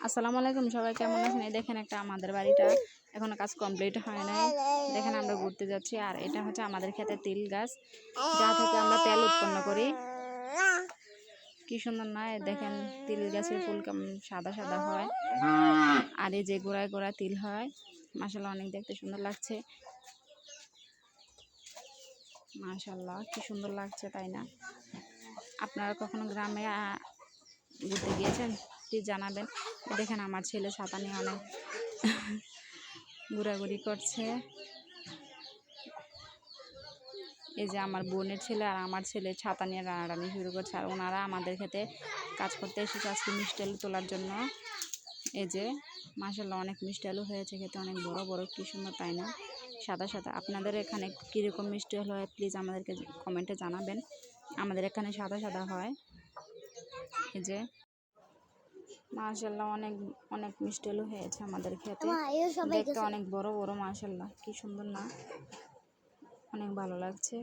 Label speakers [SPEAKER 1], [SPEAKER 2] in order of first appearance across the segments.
[SPEAKER 1] আসসালামু আলাইকুম, সবাই কেমন আছেন? এই দেখেন একটা আমাদের বাড়িটা এখনো কাজ কমপ্লিট হয় নাই। দেখেন আমরা ঘুরতে যাচ্ছি, আর এটা হচ্ছে আমাদের ক্ষেতে তিল গাছ, যা থেকে আমরা তেল উৎপন্ন করি। কি সুন্দর নয়? দেখেন তিল গাছের ফুল কেমন সাদা সাদা হয়, আর এই যে গোড়ায় গোড়ায় তিল হয়। মাশাআল্লাহ, অনেক দেখতে সুন্দর লাগছে। মাশাআল্লাহ, কি সুন্দর লাগছে, তাই না? আপনারা কখনো গ্রামে ঘুরতে গিয়েছেন? প্লিজ জানাবেন। দেখেন আমার ছেলে ছাতা নিয়ে অনেক ঘোরাঘুরি করছে। এই যে আমার বোনের ছেলে আর আমার ছেলে ছাতা নিয়ে টানাটানি শুরু করছে, আর ওনারা আমাদের খেতে কাজ করতে এসেছে আজকে মিষ্টি আলু তোলার জন্য। এই যে মাশাআল্লাহ, অনেক মিষ্টি আলু হয়েছে, খেতে অনেক বড় বড়, কি সুন্দর, তাই না? সাদা সাদা। আপনাদের এখানে কীরকম মিষ্টি আলু হয় প্লিজ আমাদেরকে কমেন্টে জানাবেন। আমাদের এখানে সাদা সাদা হয়। এই যে মাশাআল্লাহ, অনেক অনেক মিষ্টি আলু হয়েছে আমাদের খেতে, দেখতে অনেক বড় বড়। মাশাআল্লাহ, কি সুন্দর না? অনেক ভালো লাগছে।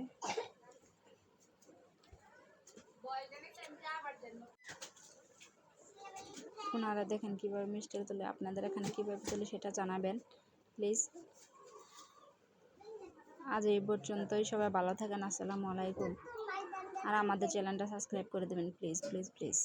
[SPEAKER 1] ওনারা দেখেন কীভাবে মিষ্টি আলু তোলে। আপনাদের এখানে কীভাবে তোলে সেটা জানাবেন প্লিজ। আজ এই পর্যন্তই, সবাই ভালো থাকেন। আসসালামু আলাইকুম। আর আমাদের চ্যানেলটা সাবস্ক্রাইব করে দেবেন প্লিজ প্লিজ প্লিজ।